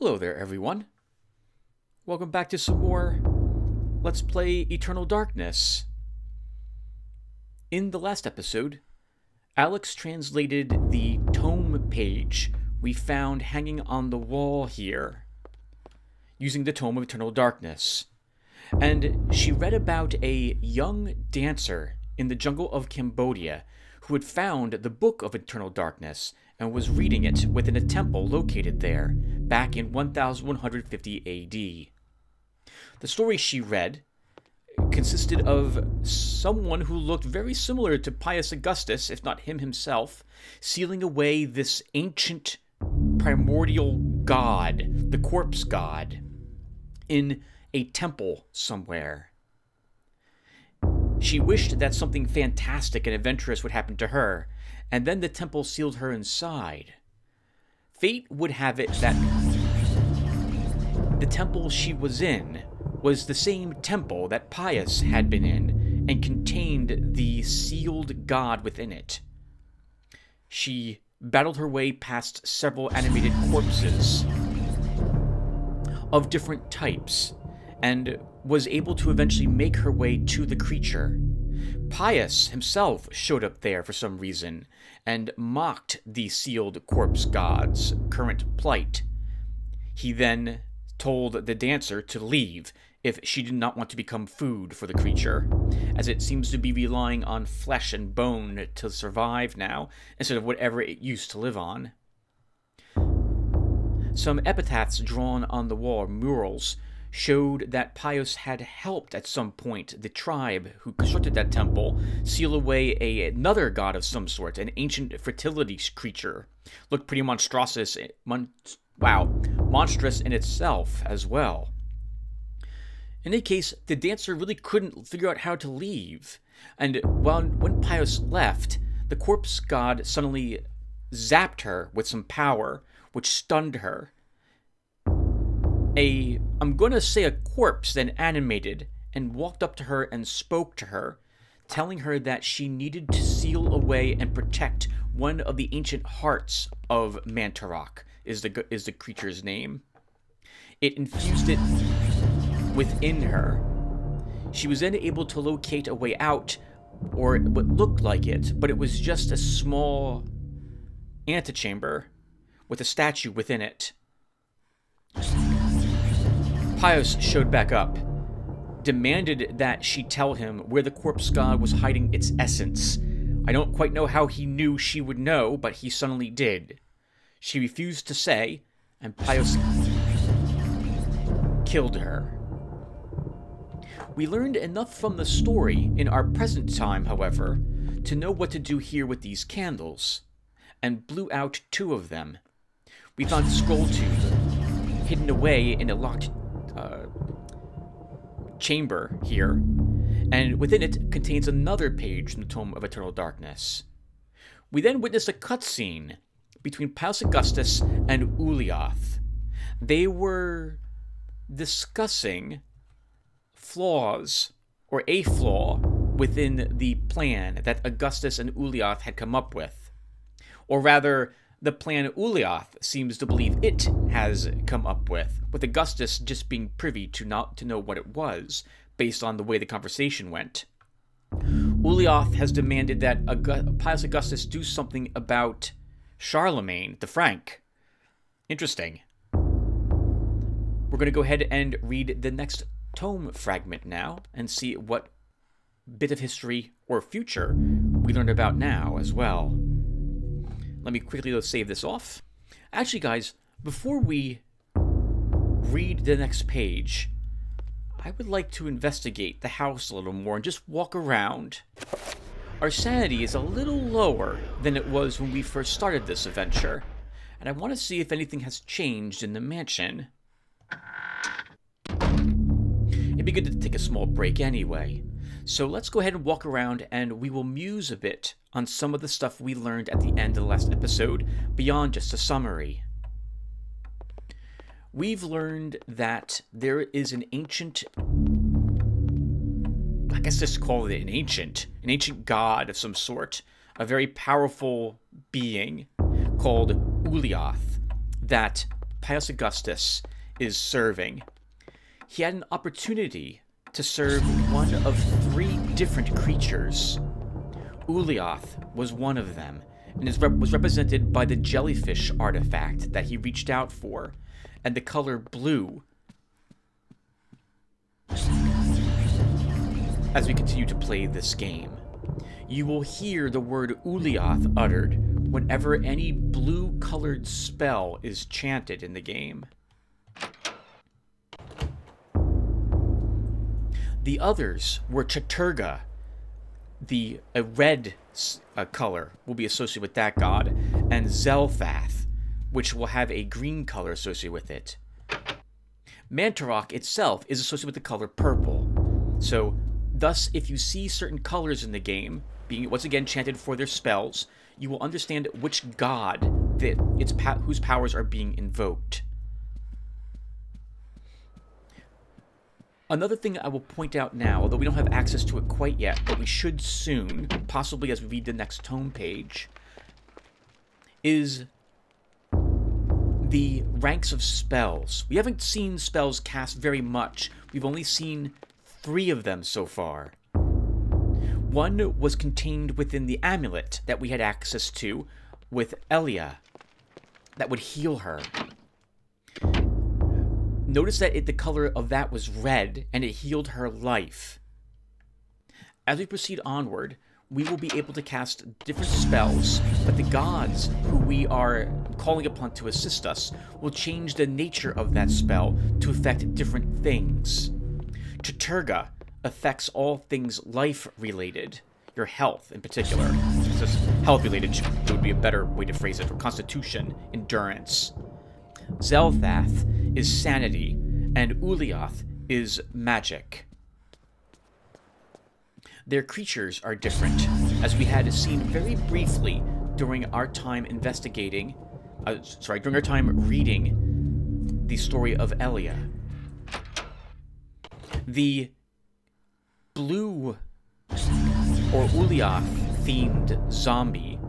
Hello there, everyone. Welcome back to some more Let's Play Eternal Darkness. In the last episode, Alex translated the tome page we found hanging on the wall here, using the Tome of Eternal Darkness. And she read about a young dancer in the jungle of Cambodia who had found the Book of Eternal Darkness and was reading it within a temple located there, back in 1150 AD. The story she read consisted of someone who looked very similar to Pius Augustus, if not him himself, sealing away this ancient primordial god, the corpse god, in a temple somewhere. She wished that something fantastic and adventurous would happen to her, and then the temple sealed her inside. Fate would have it that the temple she was in was the same temple that Pius had been in and contained the sealed god within it. She battled her way past several animated corpses of different types and was able to eventually make her way to the creature. Pius himself showed up there for some reason and mocked the sealed corpse god's current plight. He then told the dancer to leave if she did not want to become food for the creature, as it seems to be relying on flesh and bone to survive now, instead of whatever it used to live on. Some epitaphs drawn on the wall, murals, showed that Pius had helped at some point the tribe who constructed that temple seal away another god of some sort, an ancient fertility creature. Looked pretty monstrous in itself as well. In any case, the dancer really couldn't figure out how to leave, and when Pius left, the corpse god suddenly zapped her with some power, which stunned her. I'm going to say a corpse then animated and walked up to her and spoke to her, telling her that she needed to seal away and protect one of the ancient hearts of Mantarok, is the creature's name. It infused it within her. She was then able to locate a way out, or what looked like it, but it was just a small antechamber with a statue within it. Pius showed back up, demanded that she tell him where the corpse god was hiding its essence. I don't quite know how he knew she would know, but he suddenly did. She refused to say, and Pius killed her. We learned enough from the story in our present time, however, to know what to do here with these candles, and blew out 2 of them. We found a scroll tube hidden away in a locked chamber here, and within it contains another page from the Tome of Eternal Darkness. We then witnessed a cutscene between Pius Augustus and Ulyaoth. They were discussing flaws, or a flaw, within the plan that Augustus and Ulyaoth had come up with. Or rather, the plan Ulyaoth seems to believe it has come up with Augustus just being privy to know what it was, based on the way the conversation went. Ulyaoth has demanded that Pius Augustus do something about Charlemagne the Frank. Interesting. We're going to go ahead and read the next tome fragment now, and see what bit of history or future we learned about now as well. Let me quickly save this off. Actually, guys, before we read the next page, I would like to investigate the house a little more and just walk around. Our sanity is a little lower than it was when we first started this adventure, and I want to see if anything has changed in the mansion. It'd be good to take a small break anyway. So let's go ahead and walk around, and we will muse a bit on some of the stuff we learned at the end of the last episode, beyond just a summary. We've learned that there is an ancient, I guess just call it an ancient god of some sort, a very powerful being called Ulyaoth, that Pius Augustus is serving, he had an opportunity to serve one of 3 different creatures. Ulyaoth was one of them, and was represented by the jellyfish artifact that he reached out for, and the color blue. As we continue to play this game, you will hear the word Ulyaoth uttered whenever any blue-colored spell is chanted in the game. The others were Chaturga. A red color will be associated with that god, and Zelthath, which will have a green color associated with it. Mantarok itself is associated with the color purple. So, thus, if you see certain colors in the game being once again chanted for their spells, you will understand which god whose powers are being invoked. Another thing I will point out now, although we don't have access to it quite yet, but we should soon, possibly as we read the next tome page, is the ranks of spells. We haven't seen spells cast very much. We've only seen 3 of them so far. One was contained within the amulet that we had access to with Elia that would heal her. Notice that the color of that was red, and it healed her life. As we proceed onward, we will be able to cast different spells, but the gods who we are calling upon to assist us will change the nature of that spell to affect different things. Chaturga affects all things life-related, your health in particular. It's just health-related would be a better way to phrase it, or constitution, endurance. Zelthath is sanity, and Ulyaoth is magic. Their creatures are different, as we had seen very briefly during our time investigating, during our time reading the story of Elia. The blue or Ulyaoth-themed zombie,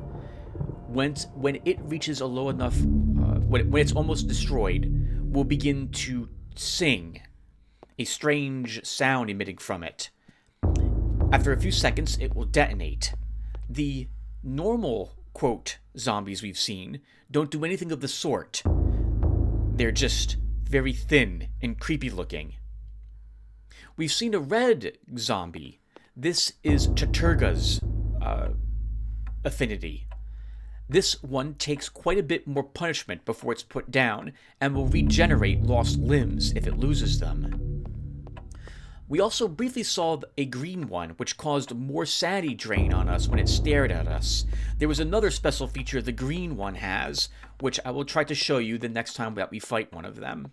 when it reaches a low enough, when it's almost destroyed, will begin to sing, a strange sound emitting from it. After a few seconds, it will detonate. The normal, quote, zombies we've seen don't do anything of the sort. They're just very thin and creepy looking. We've seen a red zombie. This is Chaturga's affinity. This one takes quite a bit more punishment before it's put down, and will regenerate lost limbs if it loses them. We also briefly saw a green one, which caused more sanity drain on us when it stared at us. There was another special feature the green one has, which I will try to show you the next time that we fight one of them.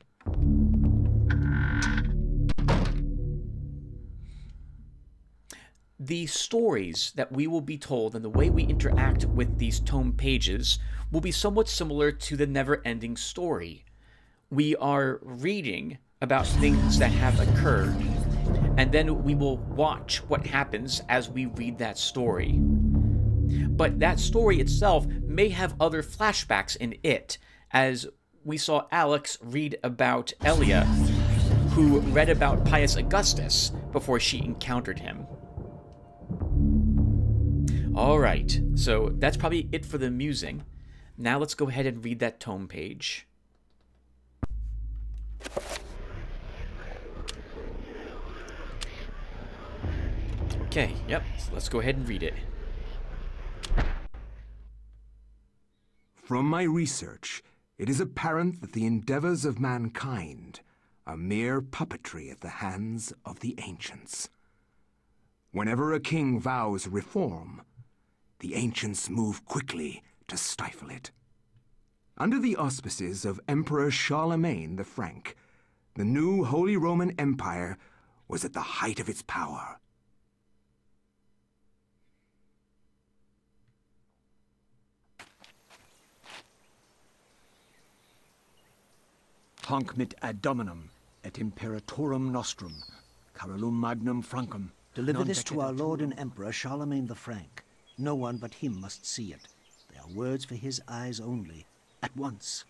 The stories that we will be told and the way we interact with these tome pages will be somewhat similar to the never-ending story. We are reading about things that have occurred, and then we will watch what happens as we read that story. But that story itself may have other flashbacks in it, as we saw Alex read about Elia, who read about Pius Augustus before she encountered him. Alright, so that's probably it for the musing. Now let's go ahead and read that tome page. Okay, yep, so let's go ahead and read it. From my research, it is apparent that the endeavors of mankind are mere puppetry at the hands of the ancients. Whenever a king vows reform, the ancients move quickly to stifle it. Under the auspices of Emperor Charlemagne the Frank, the new Holy Roman Empire was at the height of its power. Hanc mit ad dominum et imperatorum nostrum, Carolum magnum Francum. Deliver this to our Lord and Emperor Charlemagne the Frank. No one but him must see it. They are words for his eyes only. At once.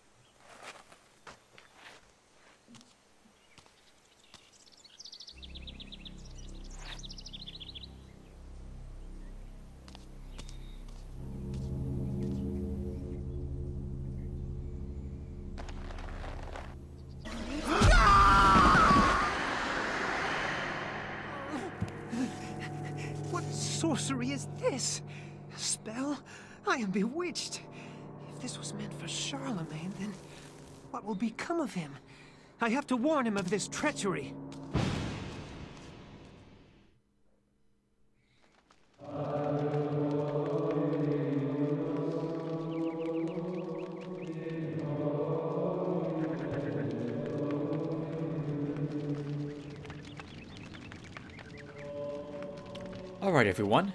sorcery is this? A spell? I am bewitched. If this was meant for Charlemagne, then what will become of him? I have to warn him of this treachery. Alright, everyone.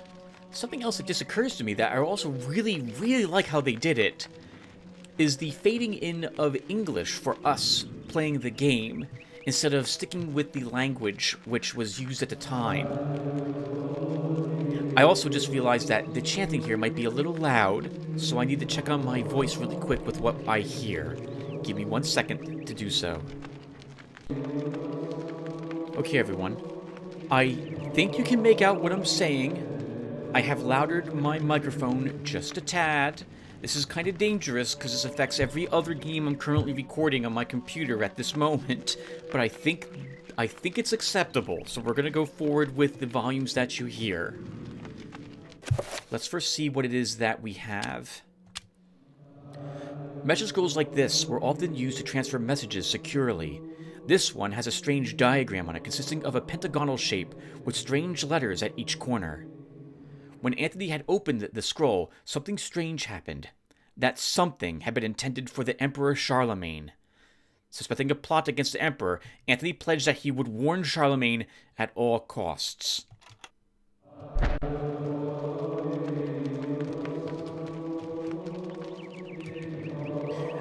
Something else that just occurs to me that I also really like how they did it is the fading in of English for us playing the game instead of sticking with the language which was used at the time. I also just realized that the chanting here might be a little loud, so I need to check on my voice really quick with what I hear. Give me 1 second to do so. Okay, everyone. I think you can make out what I'm saying. I have loudered my microphone just a tad. This is kind of dangerous because this affects every other game I'm currently recording on my computer at this moment, but I think it's acceptable, so we're going to go forward with the volumes that you hear. Let's first see what it is that we have. Message scrolls like this were often used to transfer messages securely. This one has a strange diagram on it consisting of a pentagonal shape with strange letters at each corner. When Anthony had opened the scroll, something strange happened. That something had been intended for the Emperor Charlemagne. Suspecting a plot against the Emperor, Anthony pledged that he would warn Charlemagne at all costs.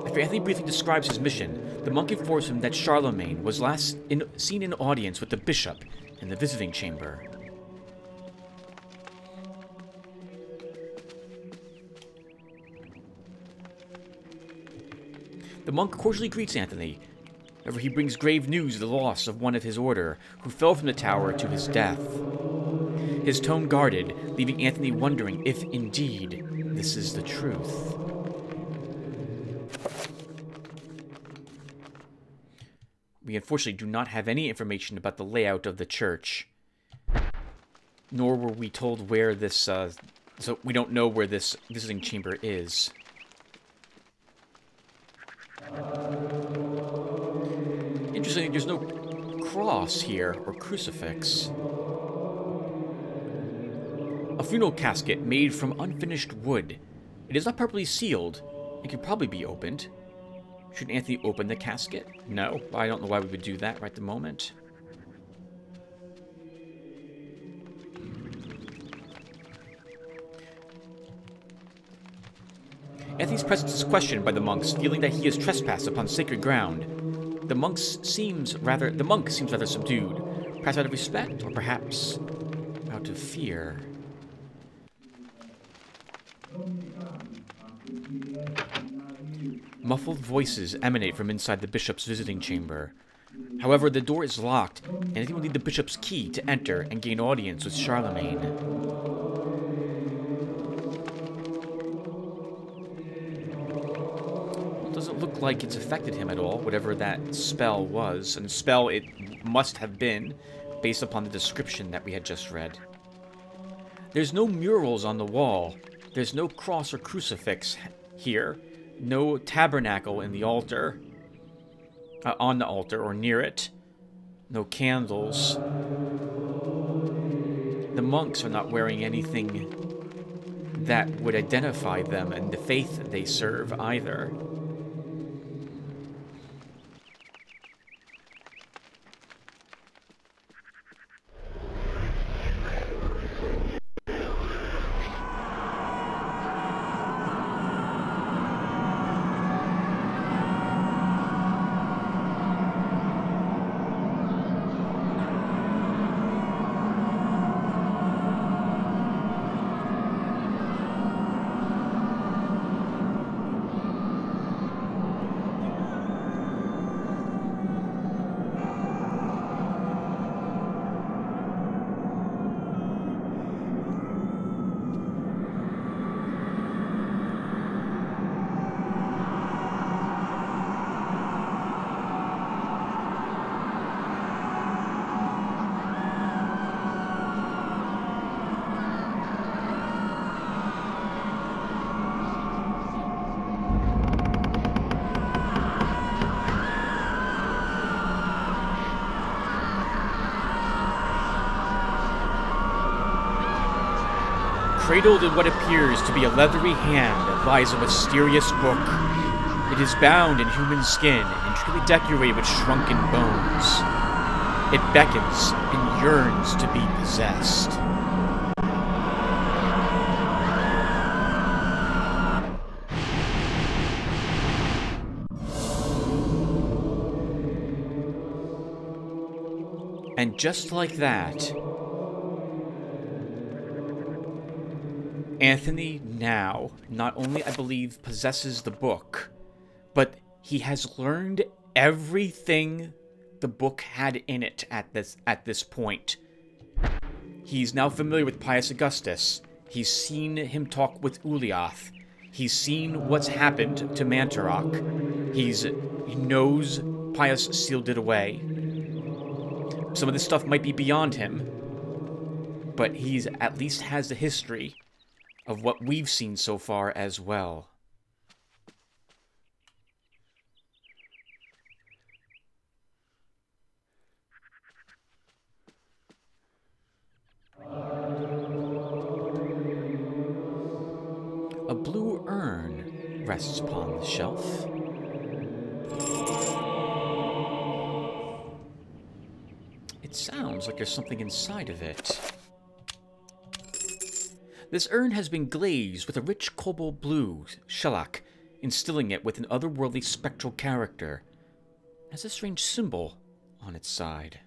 After Anthony briefly describes his mission, the monk informs him that Charlemagne was last seen in audience with the bishop in the visiting chamber. The monk cordially greets Anthony. However, he brings grave news of the loss of one of his order, who fell from the tower to his death. His tone guarded, leaving Anthony wondering if, indeed, this is the truth. We unfortunately do not have any information about the layout of the church. Nor were we told where this, so we don't know where this visiting chamber is. Interestingly, there's no cross here, or crucifix. A funeral casket made from unfinished wood. It is not properly sealed. It could probably be opened. Should Anthony open the casket? No, I don't know why we would do that right at the moment. Anthony's presence is questioned by the monks, feeling that he has trespassed upon sacred ground. The monk seems rather subdued, perhaps out of respect, or perhaps out of fear. Muffled voices emanate from inside the bishop's visiting chamber. However, the door is locked, and Anthony will need the bishop's key to enter and gain audience with Charlemagne. It doesn't look like it's affected him at all, whatever that spell was. And spell it must have been, based upon the description that we had just read. There's no murals on the wall. There's no cross or crucifix here. No tabernacle in the altar, on the altar or near it. No candles. The monks are not wearing anything that would identify them and the faith they serve either. Cradled in what appears to be a leathery hand lies a mysterious book. It is bound in human skin and intricately decorated with shrunken bones. It beckons and yearns to be possessed. And just like that, Anthony now not only, I believe, possesses the book, but he has learned everything the book had in it at this point. He's now familiar with Pius Augustus. He's seen him talk with Ulyaoth. He's seen what's happened to Mantarok. He knows Pius sealed it away. Some of this stuff might be beyond him, but he's at least has the history of what we've seen so far as well. A blue urn rests upon the shelf. It sounds like there's something inside of it. This urn has been glazed with a rich cobalt blue shellac, instilling it with an otherworldly spectral character. It has a strange symbol on its side.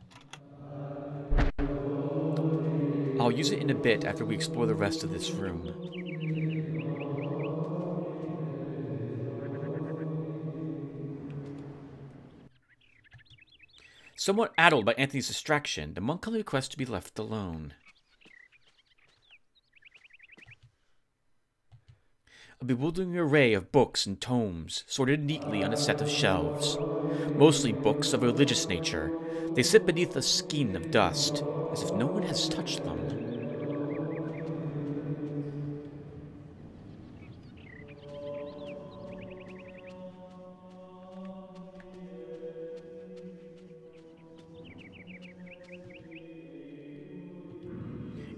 I'll use it in a bit after we explore the rest of this room. Somewhat addled by Anthony's distraction, the monk requests to be left alone. A bewildering array of books and tomes, sorted neatly on a set of shelves. Mostly books of a religious nature. They sit beneath a skein of dust, as if no one has touched them.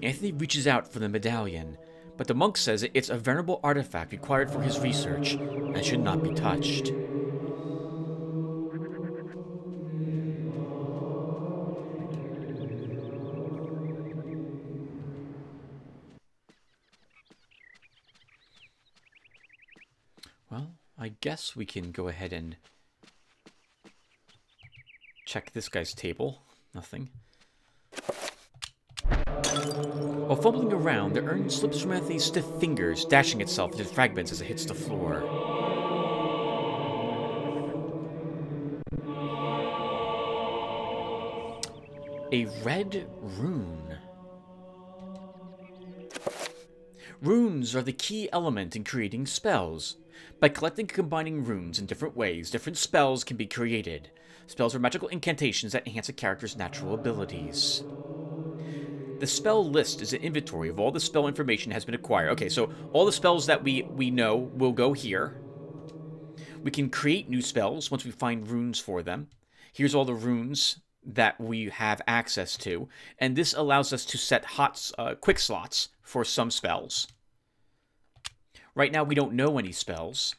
Anthony reaches out for the medallion, but the monk says it's a venerable artifact required for his research and should not be touched. Well, I guess we can go ahead and check this guy's table. Nothing. While fumbling around, the urn slips from Anthony's stiff fingers, dashing itself into fragments as it hits the floor. A red rune. Runes are the key element in creating spells. By collecting and combining runes in different ways, different spells can be created. Spells are magical incantations that enhance a character's natural abilities. The spell list is an inventory of all the spell information has been acquired. Okay, so all the spells that we know will go here. We can create new spells once we find runes for them. Here's all the runes that we have access to. And this allows us to set quick slots for some spells. Right now we don't know any spells.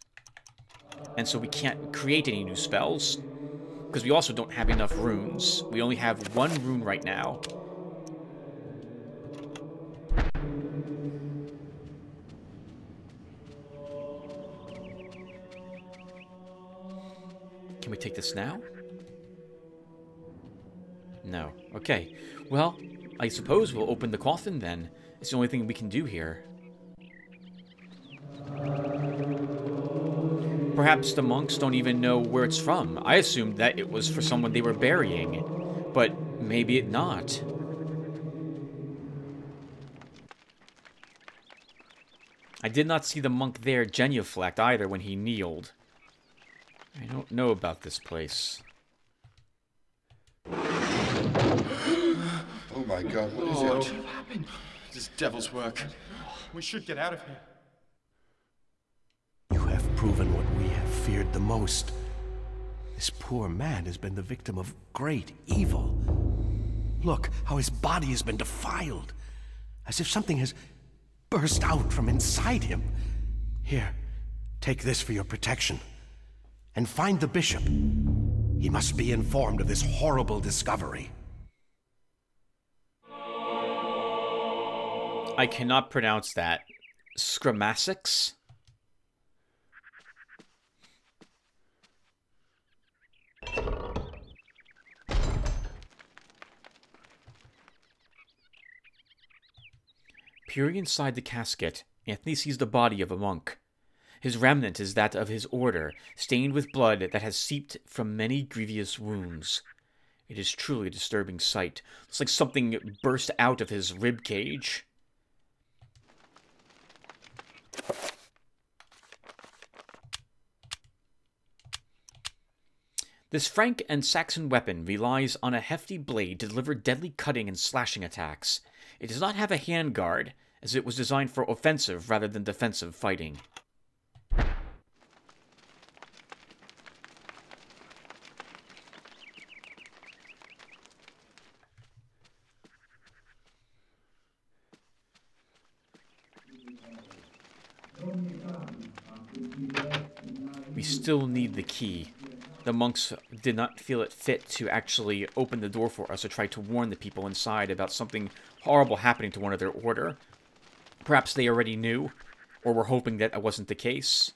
And so we can't create any new spells. Because we also don't have enough runes. We only have one rune right now. Can we take this now? No. Okay. Well, I suppose we'll open the coffin then. It's the only thing we can do here. Perhaps the monks don't even know where it's from. I assumed that it was for someone they were burying. But maybe it not. I did not see the monk there genuflect either when he kneeled. I don't know about this place. Oh my God, what is it? What happened? This devil's work. We should get out of here. You have proven what we have feared the most. This poor man has been the victim of great evil. Look how his body has been defiled. As if something has burst out from inside him. Here, take this for your protection. And find the bishop. He must be informed of this horrible discovery. I cannot pronounce that. Scramasics? Peering inside the casket, Anthony sees the body of a monk. His remnant is that of his order, stained with blood that has seeped from many grievous wounds. It is truly a disturbing sight. It's like something burst out of his rib cage. This Frank and Saxon weapon relies on a hefty blade to deliver deadly cutting and slashing attacks. It does not have a handguard, as it was designed for offensive rather than defensive fighting. We still need the key. The monks did not feel it fit to actually open the door for us or try to warn the people inside about something horrible happening to one of their order. Perhaps they already knew, or were hoping that it wasn't the case.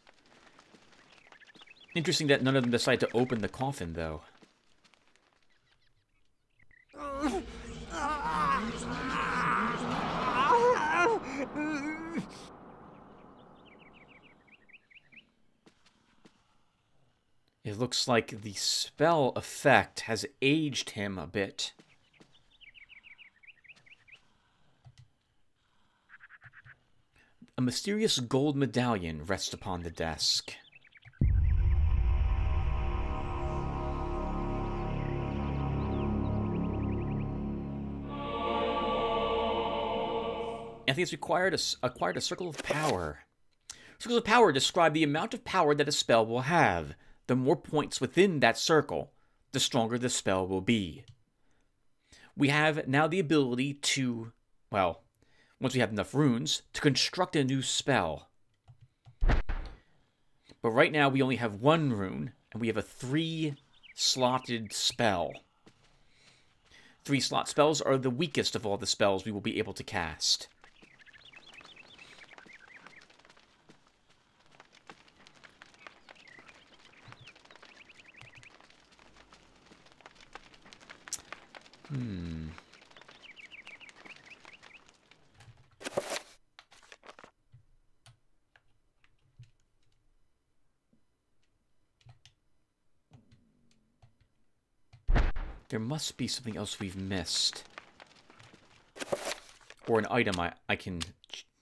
Interesting that none of them decided to open the coffin, though. It looks like the spell effect has aged him a bit. A mysterious gold medallion rests upon the desk. Anthony has acquired a circle of power. Circles of power describe the amount of power that a spell will have. The more points within that circle, the stronger the spell will be. We have now the ability to, well, once we have enough runes, to construct a new spell. But right now we only have one rune, and we have a 3-slotted spell. 3-slot spells are the weakest of all the spells we will be able to cast. There must be something else we've missed. Or an item I can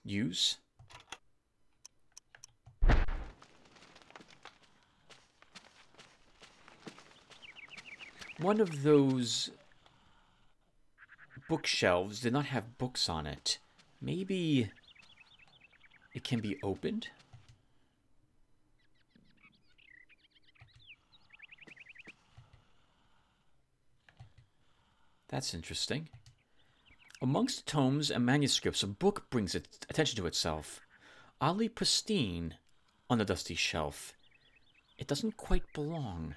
use. One of those bookshelves did not have books on it. Maybe it can be opened? That's interesting. Amongst the tomes and manuscripts, a book brings its attention to itself. Oddly pristine on the dusty shelf. It doesn't quite belong.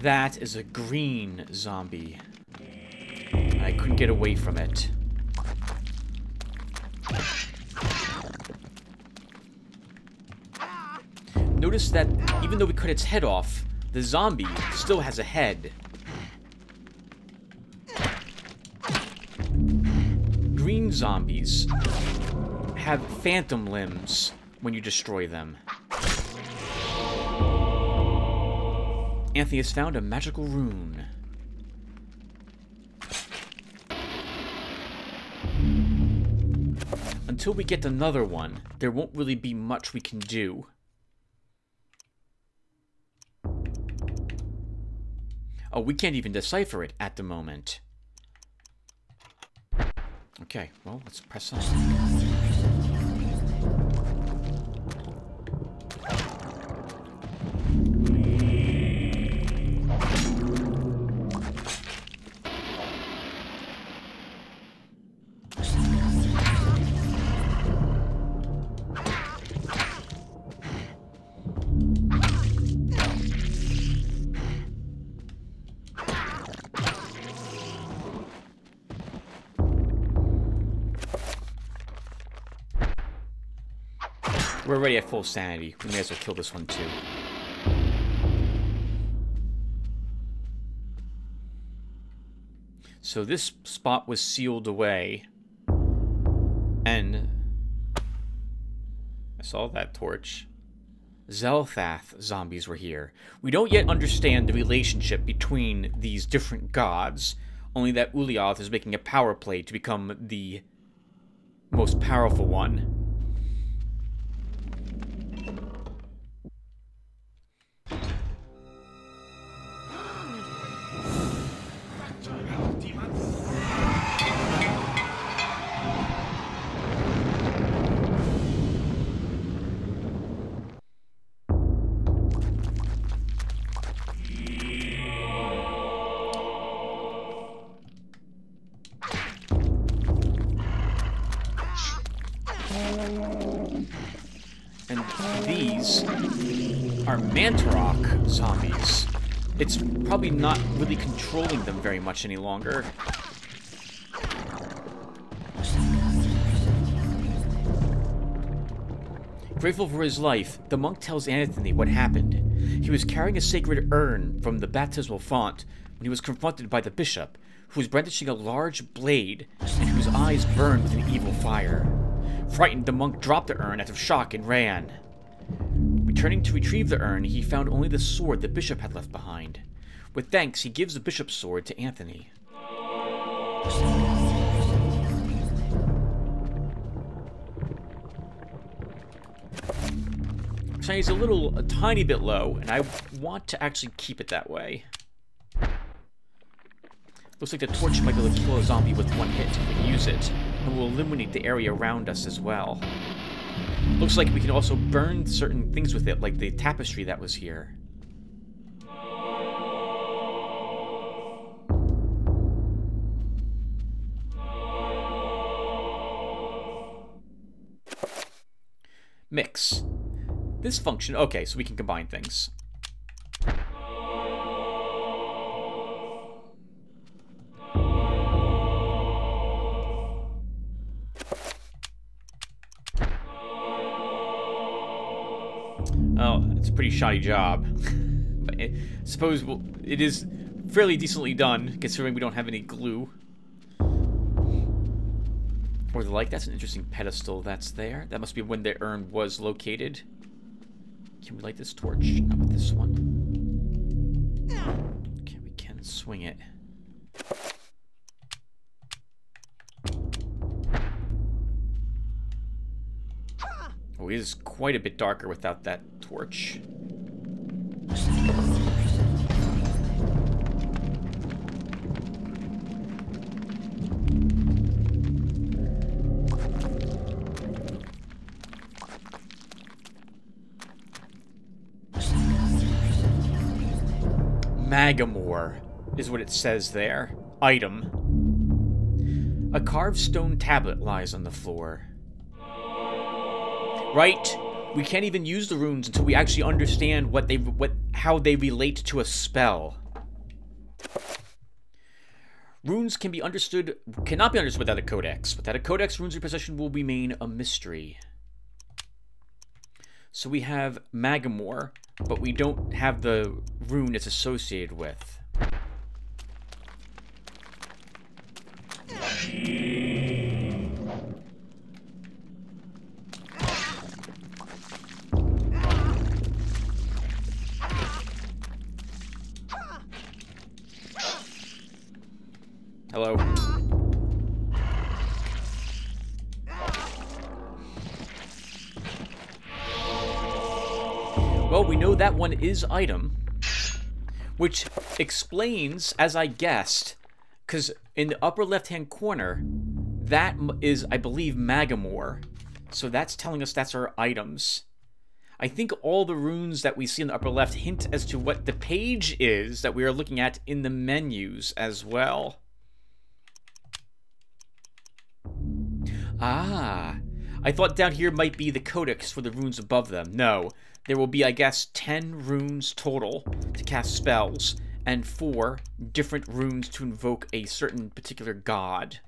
That is a green zombie. I couldn't get away from it. Notice that even though we cut its head off, the zombie still has a head. Green zombies have phantom limbs when you destroy them. Anthony has found a magical rune. until we get another one, there won't really be much we can do. Oh, we can't even decipher it at the moment. Okay, well, let's press on. We're already at full sanity. We may as well kill this one too. So this spot was sealed away. And I saw that torch. Zelthath zombies were here. We don't yet understand the relationship between these different gods, only that Ulyaoth is making a power play to become the most powerful one. And these are Mantarok zombies. It's probably not really controlling them very much any longer. Grateful for his life, the monk tells Anthony what happened. He was carrying a sacred urn from the baptismal font when he was confronted by the bishop, who was brandishing a large blade and whose eyes burned with an evil fire. Frightened, the monk dropped the urn out of shock and ran. Returning to retrieve the urn, he found only the sword the bishop had left behind. With thanks, he gives the bishop's sword to Anthony. So he's a tiny bit low, and I want to actually keep it that way. Looks like the torch might be able to kill a zombie with one hit if we use it, and will illuminate the area around us as well. Looks like we can also burn certain things with it, like the tapestry that was here. Mix. This function, okay, so we can combine things. Oh, it's a pretty shoddy job. But I suppose it is fairly decently done, considering we don't have any glue. Or the like. That's an interesting pedestal that's there. That must be when the urn was located. Can we light this torch? Not with this one. Okay, we can swing it. Oh, it is quite a bit darker without that torch. Magamore is what it says there. Item. A carved stone tablet lies on the floor. Right? We can't even use the runes until we actually understand how they relate to a spell. Runes cannot be understood without a codex. Without a codex, runes repossession will remain a mystery. So we have Magamore, but we don't have the rune it's associated with. Hello. Well, we know that one is item, which explains, as I guessed, because in the upper left-hand corner, that is, I believe, Magamore. So that's telling us that's our items. I think all the runes that we see in the upper left hint as to what the page is that we are looking at in the menus as well. Ah, I thought down here might be the codex for the runes above them. No, there will be, I guess, 10 runes total to cast spells, and 4 different runes to invoke a certain particular god.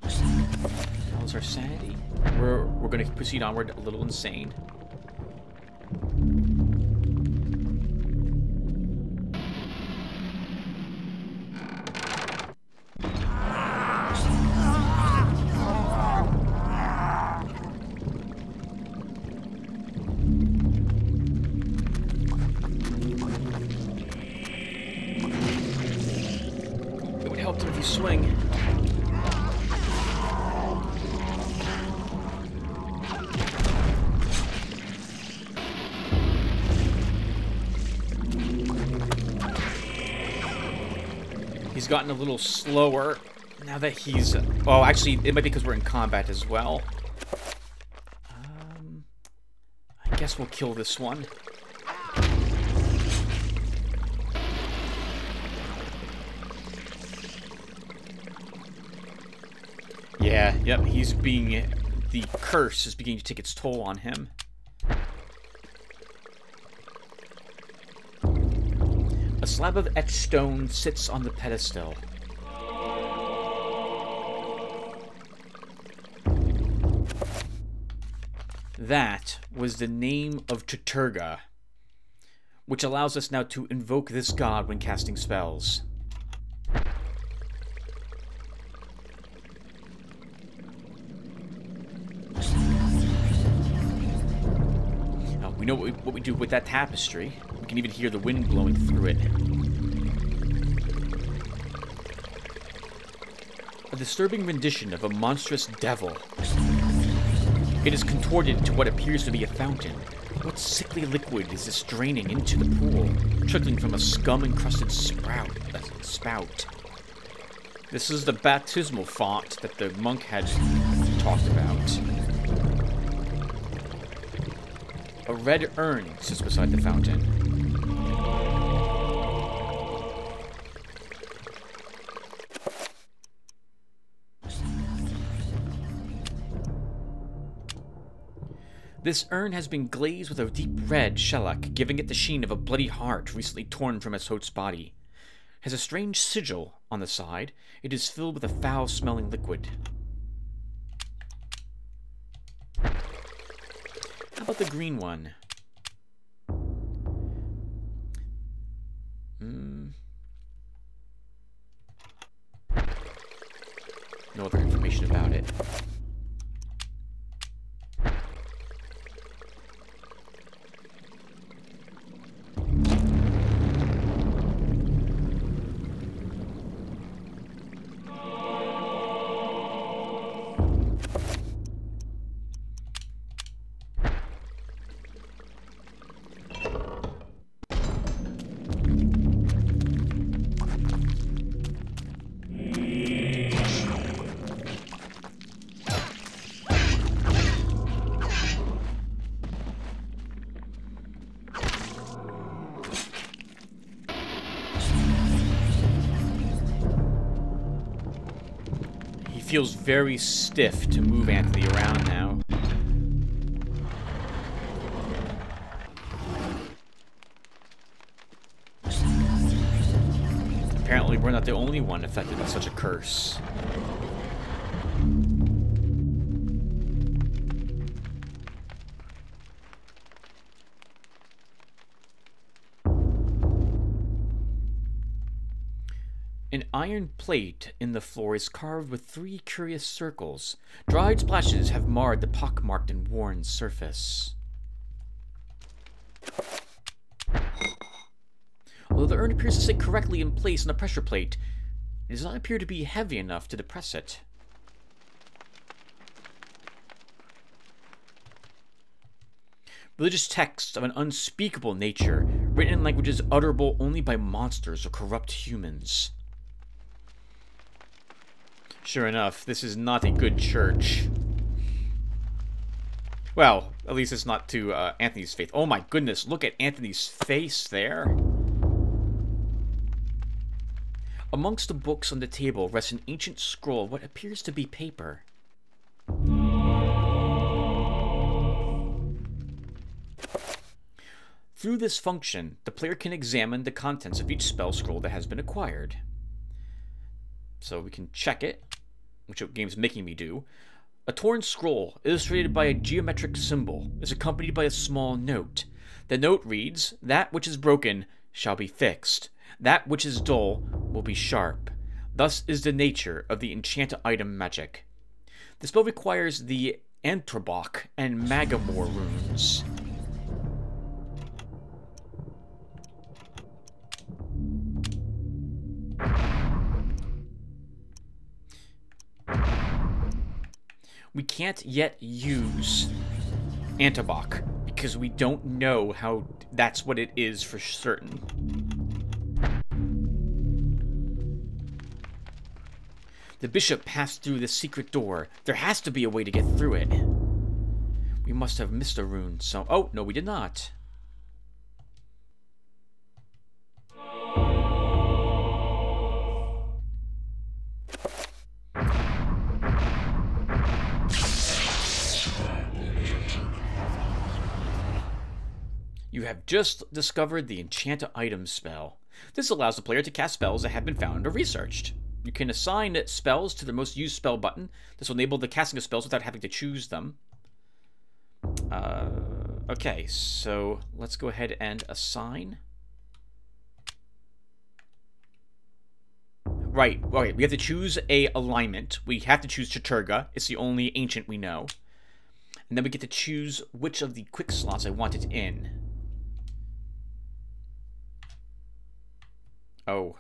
How's our sanity? We're going to proceed onward a little insane. It would help if you swing. He's gotten a little slower now that he's... Oh, actually, it might be because we're in combat as well. I guess we'll kill this one. Yeah, yep, he's being... The curse is beginning to take its toll on him. A slab of etched stone sits on the pedestal. That was the name of Tuturga, which allows us now to invoke this god when casting spells. We know what we do with that tapestry. We can even hear the wind blowing through it. A disturbing rendition of a monstrous devil. It is contorted into what appears to be a fountain. What sickly liquid is this draining into the pool, trickling from a scum-encrusted spout? This is the baptismal font that the monk had talked about. A red urn sits beside the fountain. This urn has been glazed with a deep red shellac, giving it the sheen of a bloody heart recently torn from its host's body. It has a strange sigil on the side. It is filled with a foul-smelling liquid. How about the green one? No other information about it. Feels very stiff to move Anthony around now. Apparently we're not the only one affected by such a curse. An iron plate in the floor is carved with 3 curious circles. Dried splashes have marred the pockmarked and worn surface. Although the urn appears to sit correctly in place on the pressure plate, it does not appear to be heavy enough to depress it. religious texts of an unspeakable nature, written in languages utterable only by monsters or corrupt humans. Sure enough, this is not a good church. Well, at least it's not to Anthony's faith. Oh my goodness, look at Anthony's face there. Amongst the books on the table rests an ancient scroll of what appears to be paper. Through this function, the player can examine the contents of each spell scroll that has been acquired. So we can check it, which the game's making me do. A torn scroll, illustrated by a geometric symbol, is accompanied by a small note. The note reads, "That which is broken shall be fixed. That which is dull will be sharp. Thus is the nature of the enchant item magic." The spell requires the Antrobok and Magamore runes. We can't yet use Antobok because we don't know how that's what it is for certain. The bishop passed through the secret door. There has to be a way to get through it. We must have missed a rune, so... Oh, no, we did not. You have just discovered the Enchant Item spell. This allows the player to cast spells that have been found or researched. You can assign spells to the most used spell button. This will enable the casting of spells without having to choose them. Okay, so let's go ahead and assign. Right, we have to choose a alignment. We have to choose Chaturga. It's the only ancient we know. And then we get to choose which of the quick slots I want it in. Oh.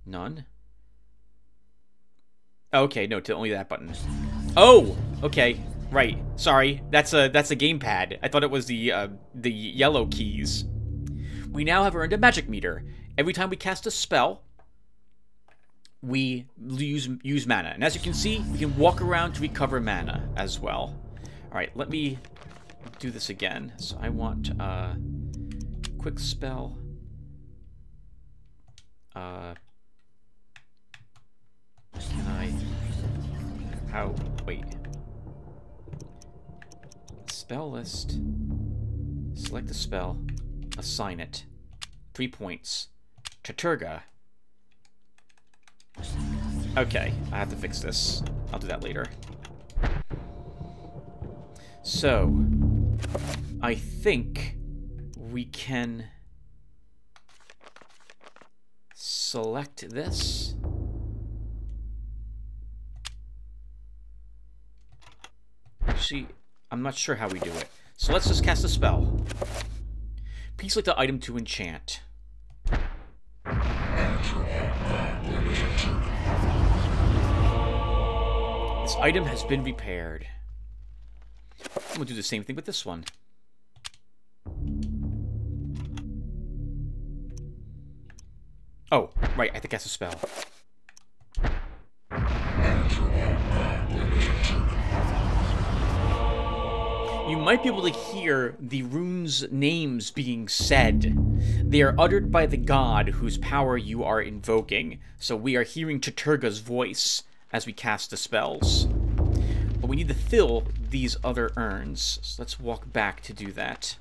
None? Okay, no, to only that button. Oh! Okay, right. Sorry, that's a gamepad. I thought it was the yellow keys. We now have earned a magic meter. Every time we cast a spell, we use mana. And as you can see, we can walk around to recover mana as well. Alright, let me do this again. So I want quick spell. Can I... How? Wait. Spell list. Select the spell. Assign it. 3 points. Chaturga. Okay, I have to fix this. I'll do that later. So, I think we can select this. Actually, I'm not sure how we do it. So let's just cast a spell. Please select the item to enchant. This item has been repaired. I'm gonna do the same thing with this one. Oh, right, I have to cast a spell. You might be able to hear the runes' names being said. They are uttered by the god whose power you are invoking, so we are hearing Chaturga's voice as we cast the spells. But we need to fill these other urns, so let's walk back to do that.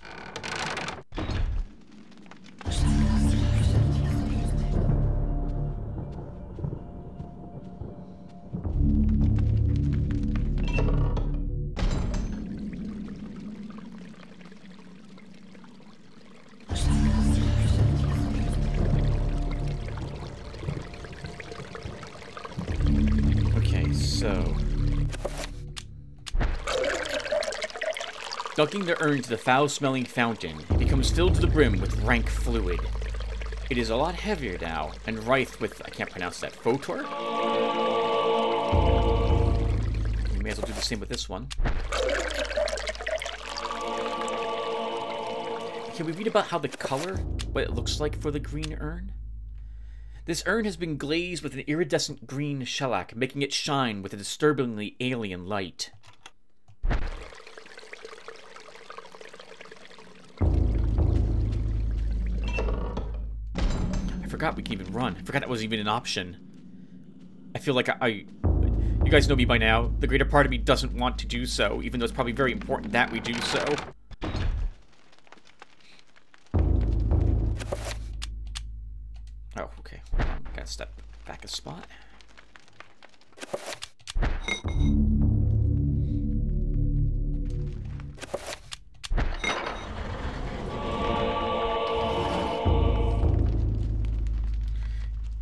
So, dunking the urn to the foul-smelling fountain, it becomes filled to the brim with rank fluid. It is a lot heavier now, and rife with, I can't pronounce that, Photor? may as well do the same with this one. Can we read about how the color, what it looks like for the green urn? This urn has been glazed with an iridescent green shellac, making it shine with a disturbingly alien light. I forgot we can even run. I forgot that was even an option. I feel like you guys know me by now. The greater part of me doesn't want to do so, even though it's probably very important that we do so. Oh, okay. Hold on. Gotta step back a spot.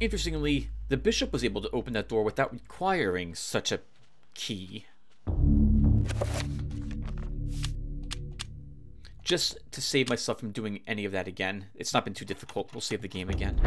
Interestingly, the bishop was able to open that door without requiring such a key. Just to save myself from doing any of that again. It's not been too difficult. We'll save the game again.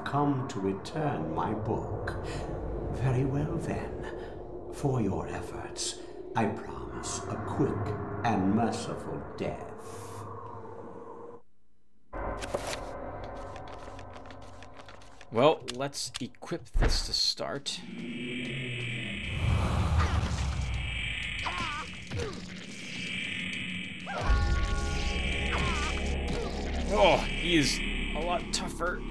Come to return my book. Very well then. For your efforts, I promise a quick and merciful death. Well, let's equip this to start. Oh, he is a lot tougher.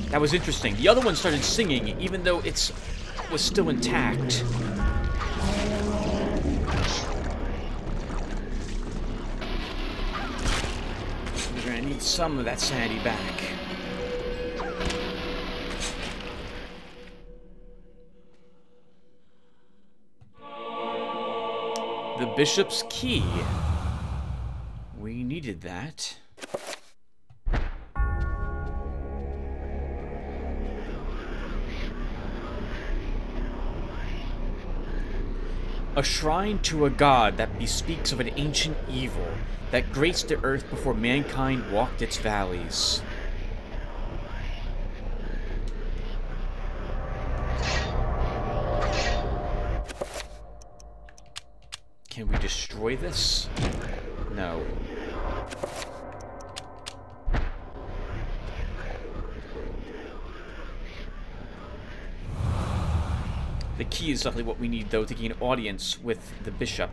That was interesting. The other one started singing, even though it was still intact. We're gonna need some of that sanity back. The bishop's key. We needed that. A shrine to a god that bespeaks of an ancient evil that graced the earth before mankind walked its valleys. Can we destroy this? No. The key is definitely what we need, though, to gain audience with the bishop.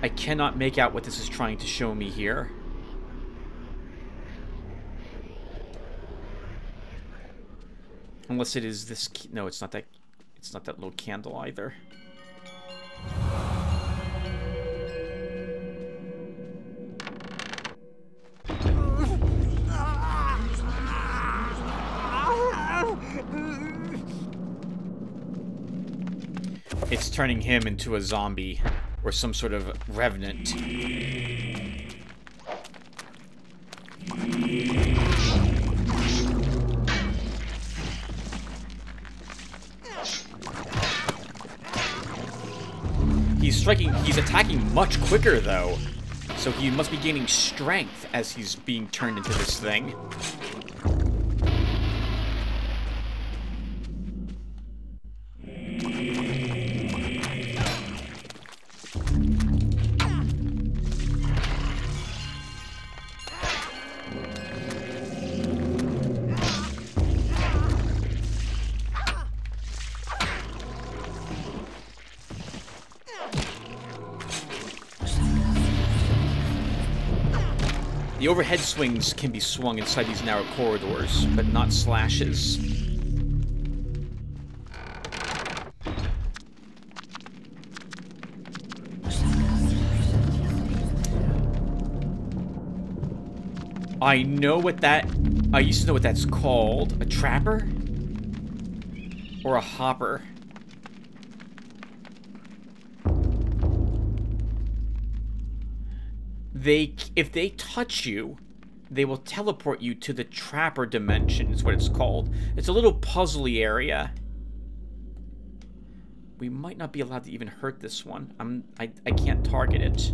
I cannot make out what this is trying to show me here. Unless it is this key. No, it's not that. It's not that little candle either. It's turning him into a zombie or some sort of revenant. He's attacking much quicker though. So he must be gaining strength as he's being turned into this thing. The overhead swings can be swung inside these narrow corridors, but not slashes. I know what that... I used to know what that's called. A trapper? Or a hopper? If they touch you, they will teleport you to the trapper dimension, is what it's called. It's a little puzzly area. We might not be allowed to even hurt this one. I can't target it.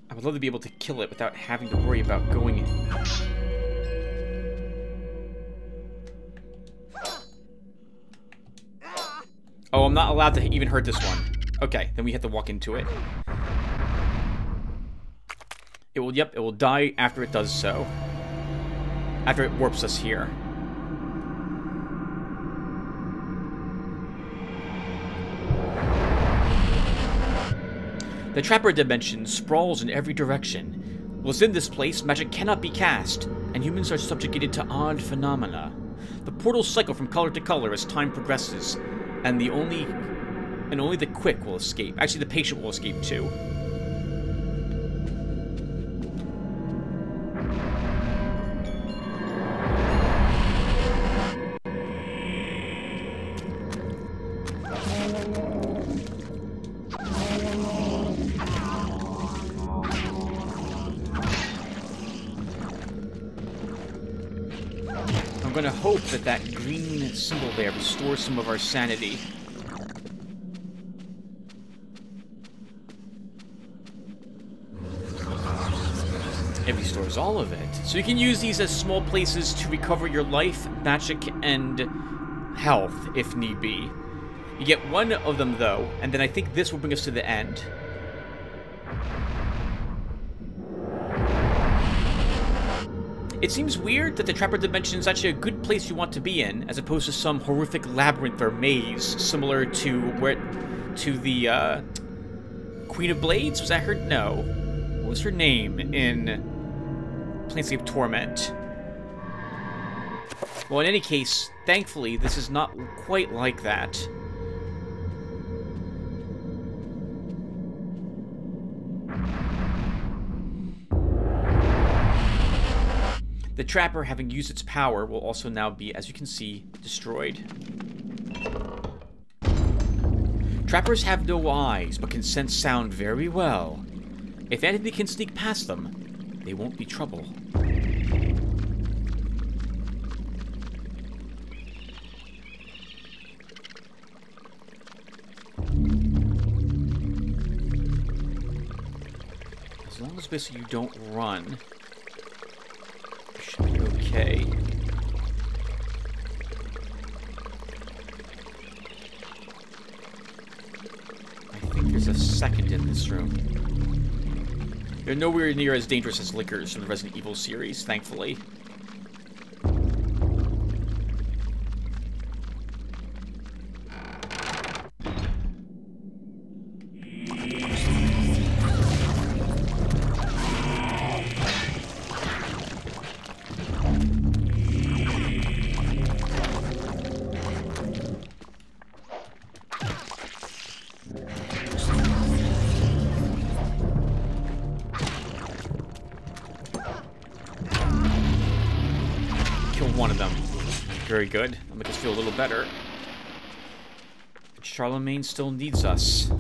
I would love to be able to kill it without having to worry about going in. Oh, I'm not allowed to even hurt this one. Okay, then we have to walk into it. It will, yep, it will die after it does so. After it warps us here. The Trapper Dimension sprawls in every direction. Within this place, magic cannot be cast, and humans are subjugated to odd phenomena. The portals cycle from color to color as time progresses, and only the quick will escape. Actually, the patient will escape too. I'm gonna hope that that green symbol there restores some of our sanity. It restores all of it. So you can use these as small places to recover your life, magic, and health, if need be. You get one of them, though, and then I think this will bring us to the end. It seems weird that the Trapper Dimension is actually a good place you want to be in, as opposed to some horrific labyrinth or maze, similar to the Queen of Blades? Was that her? No. What was her name in Planescape Torment? Well, in any case, thankfully, this is not quite like that. The Trapper, having used its power, will also now be, as you can see, destroyed. Trappers have no eyes, but can sense sound very well. If anything can sneak past them, they won't be trouble. As long as basically you don't run, you should be okay. I think there's a second in this room. They're nowhere near as dangerous as lickers from the Resident Evil series, thankfully. One of them. Very good. That'll make us feel a little better. But Charlemagne still needs us.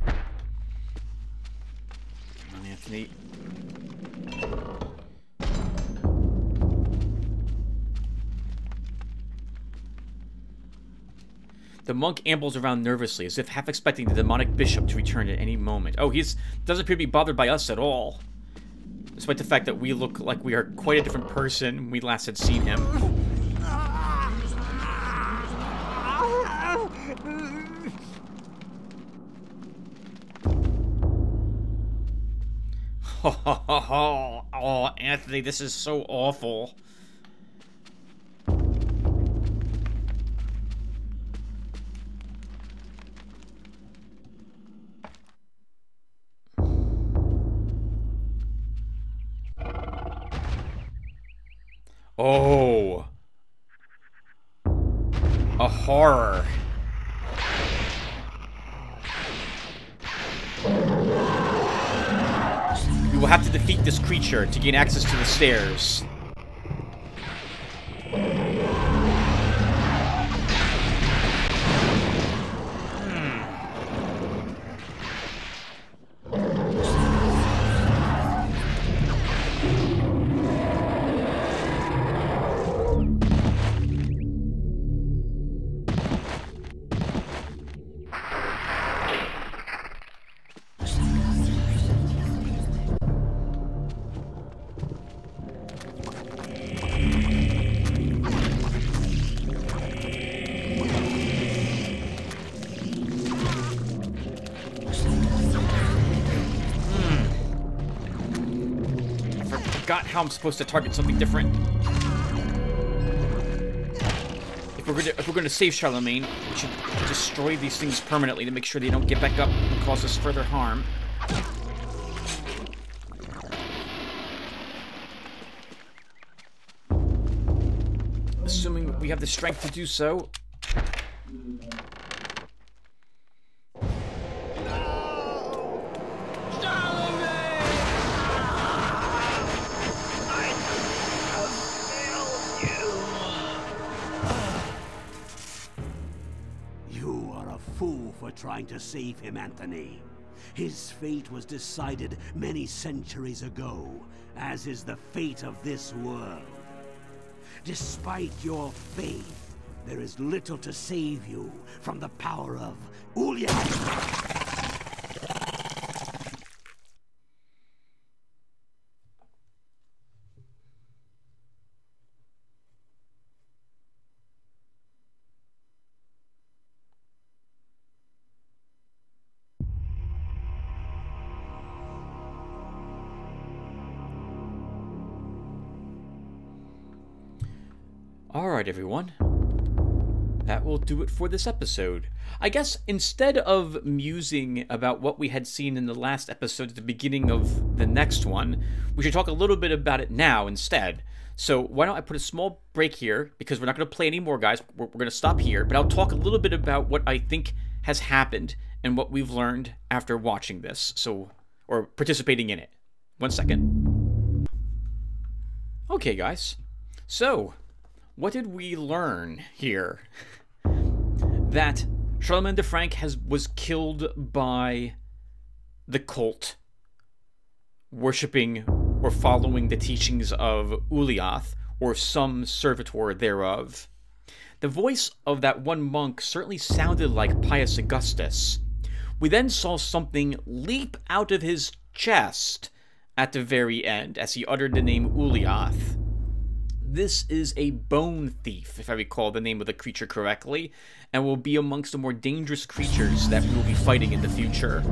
Come on, Anthony. The monk ambles around nervously, as if half expecting the demonic bishop to return at any moment. Oh, doesn't appear to be bothered by us at all. Despite the fact that we look like we are quite a different person when we last had seen him. Oh, Anthony, this is so awful. Oh, horror. We will have to defeat this creature to gain access to the stairs. Forgot how I'm supposed to target something different. If we're gonna save Charlemagne, we should destroy these things permanently to make sure they don't get back up and cause us further harm. Assuming we have the strength to do so. Trying to save him, Anthony. His fate was decided many centuries ago, as is the fate of this world. Despite your faith, there is little to save you from the power of Uliath. Alright, everyone. That will do it for this episode. I guess instead of musing about what we had seen in the last episode at the beginning of the next one, we should talk a little bit about it now instead. So why don't I put a small break here, because we're not going to play anymore, guys. We're going to stop here, but I'll talk a little bit about what I think has happened and what we've learned after watching this, or participating in it. 1 second. Okay, guys. So, what did we learn here? That Charlemagne the Frank was killed by the cult, worshipping or following the teachings of Uliath, or some servitor thereof. The voice of that one monk certainly sounded like Pius Augustus. We then saw something leap out of his chest at the very end as he uttered the name Uliath. This is a bone thief, if I recall the name of the creature correctly, and will be amongst the more dangerous creatures that we will be fighting in the future.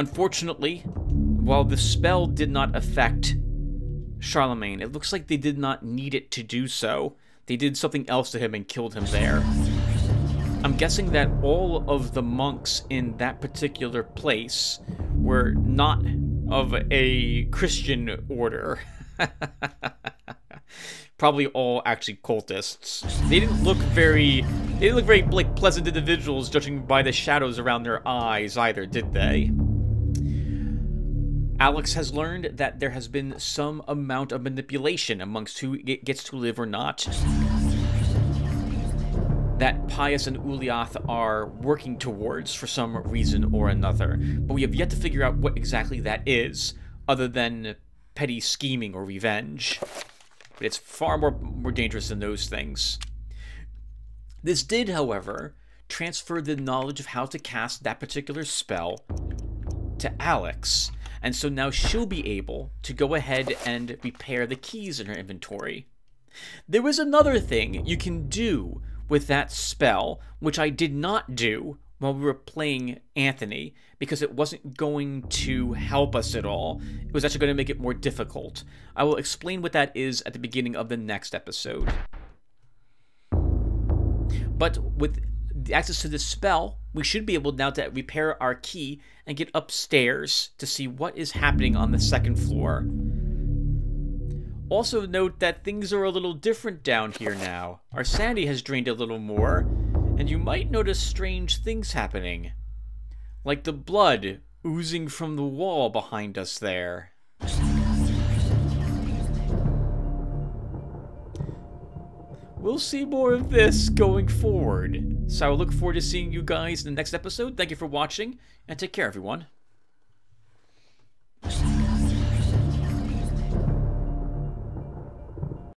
Unfortunately, while the spell did not affect Charlemagne, it looks like they did not need it to do so. They did something else to him and killed him there. I'm guessing that all of the monks in that particular place were not of a Christian order. Probably all actually cultists. They didn't look very like pleasant individuals, judging by the shadows around their eyes either, did they? Alex has learned that there has been some amount of manipulation amongst who gets to live or not. That Pius and Uliath are working towards for some reason or another, but we have yet to figure out what exactly that is, other than petty scheming or revenge. But it's far more dangerous than those things. This did, however, transfer the knowledge of how to cast that particular spell to Alex, and so now she'll be able to go ahead and repair the keys in her inventory. There is another thing you can do with that spell, which I did not do while we were playing Anthony, because it wasn't going to help us at all. It was actually going to make it more difficult. I will explain what that is at the beginning of the next episode. But with access to this spell, we should be able now to repair our key and get upstairs to see what is happening on the second floor. Also note that things are a little different down here now. Our sanity has drained a little more, and you might notice strange things happening. Like the blood oozing from the wall behind us there. We'll see more of this going forward. So I look forward to seeing you guys in the next episode. Thank you for watching, and take care, everyone.